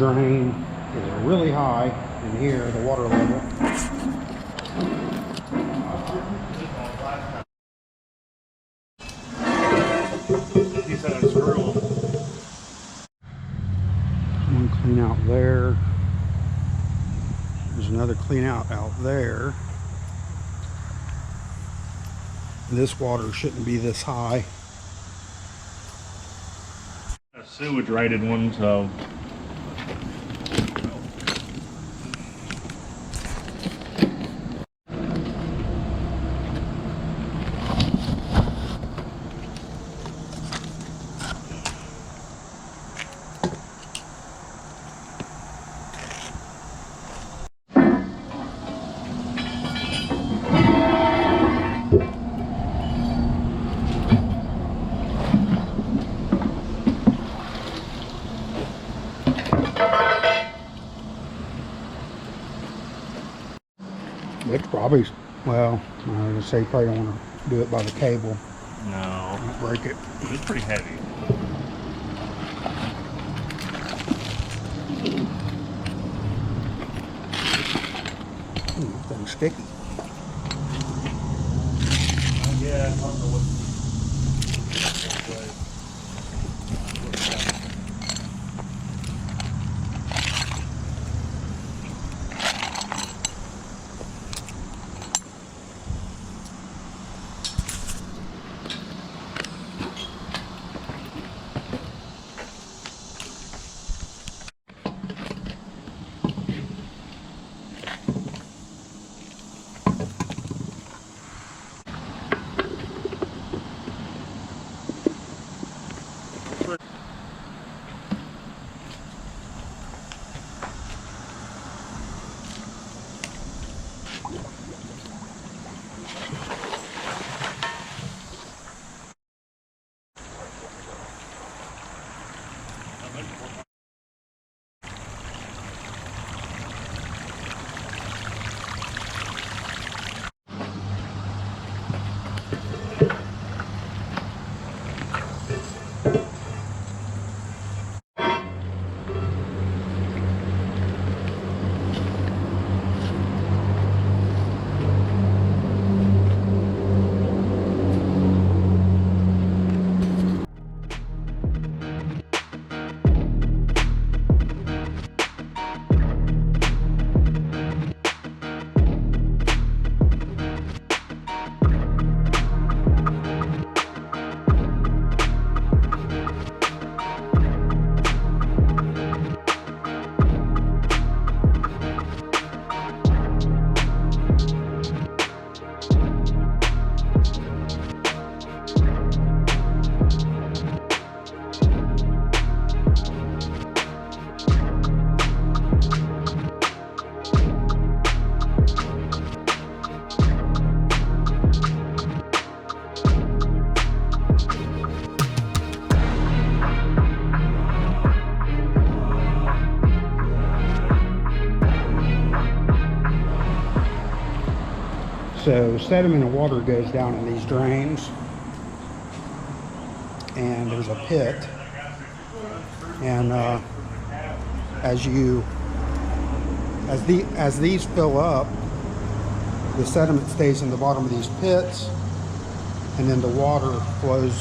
drain is really high in here, the water level. One clean out there. There's another clean out there. This water shouldn't be this high. A sewage rated one, so It's probably, well, I was gonna say you probably don't want to do it by the cable. no, Don't break it. it's pretty heavy. That thing's sticky. Yeah, I don't know what. So sediment and water goes down in these drains, and there's a pit, and as these fill up, the sediment stays in the bottom of these pits, and then the water flows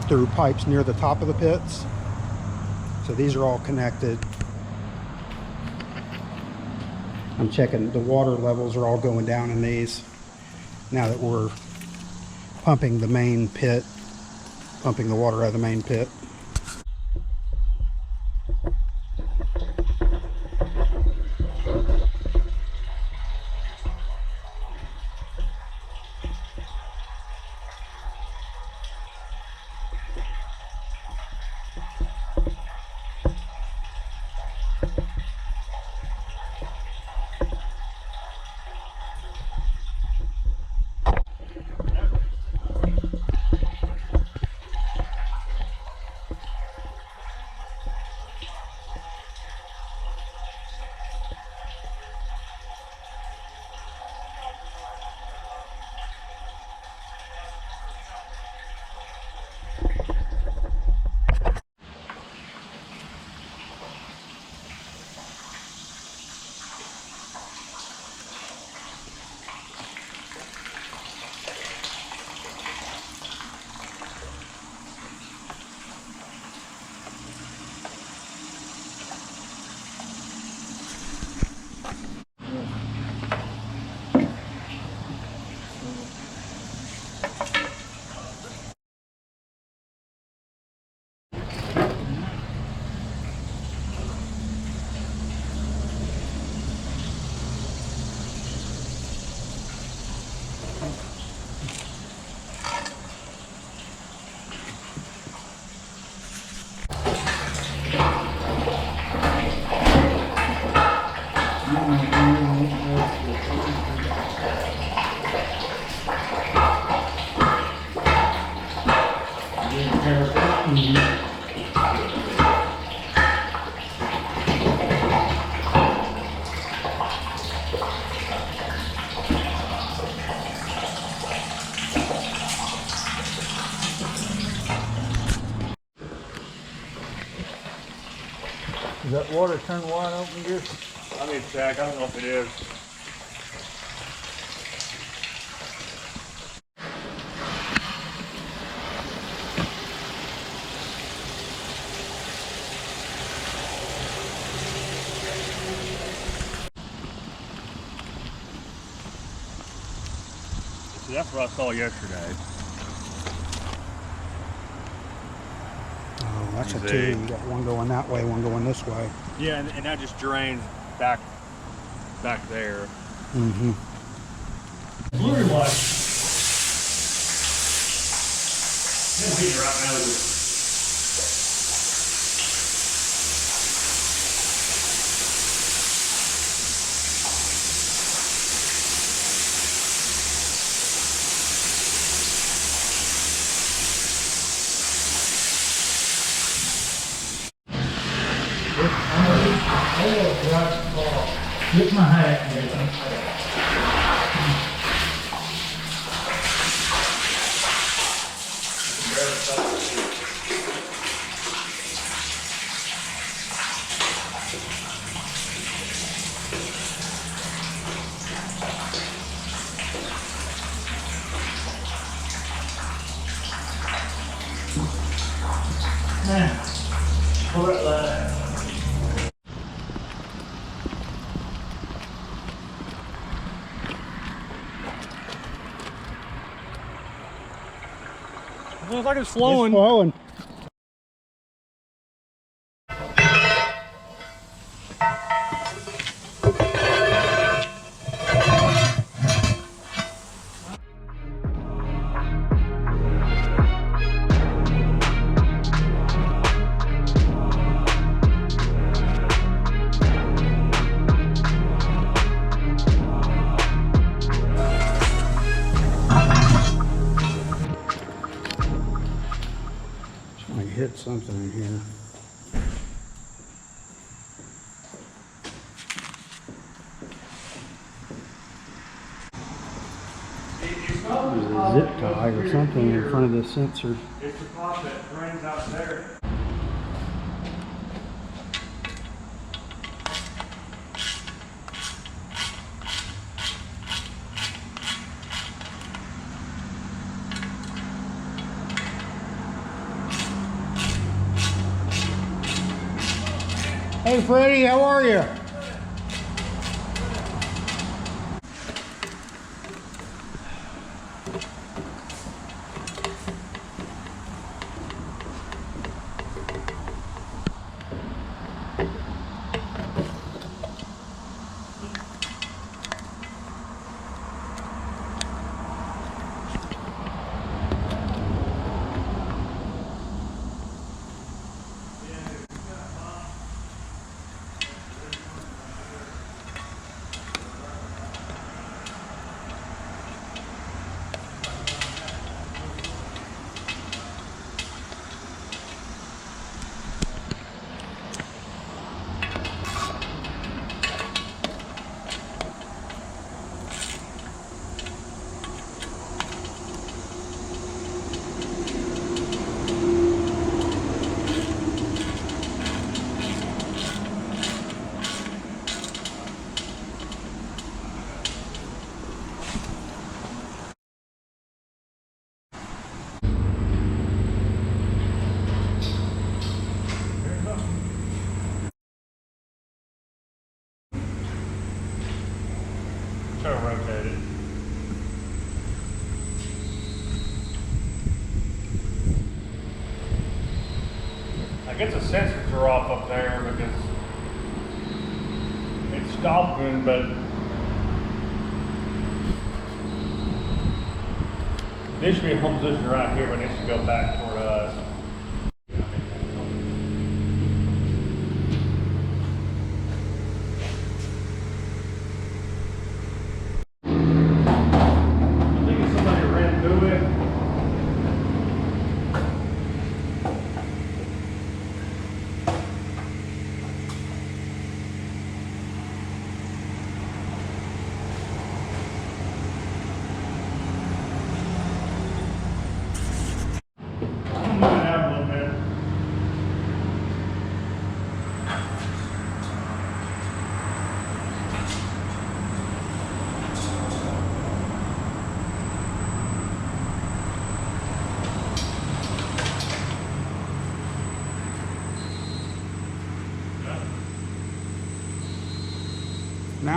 through pipes near the top of the pits. So these are all connected. I'm checking the water levels are all going down in these now that we're pumping the main pit, pumping the water out of the main pit. Is that water turned wide open, Chris? I need to check. I don't know if it is. See, that's what I saw yesterday. Oh, that's a See. two. You got one going that way, one going this way. Yeah, and that just drains back there. Mm-hmm. Blue light. This heat right now is Get my hat. Now, pull it line. it looks like it's flowing. It's flowing. Might hit something in here. There's a zip tie or something in front of the sensor. It's the pop that drains out there. Hey Freddie, how are you? Try to rotate it. I guess the sensors are off up there because it's stopping, but this should be a home position right here, but it needs to go back toward us. I think if somebody ran through it.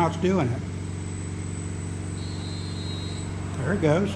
how it's doing it. There it goes.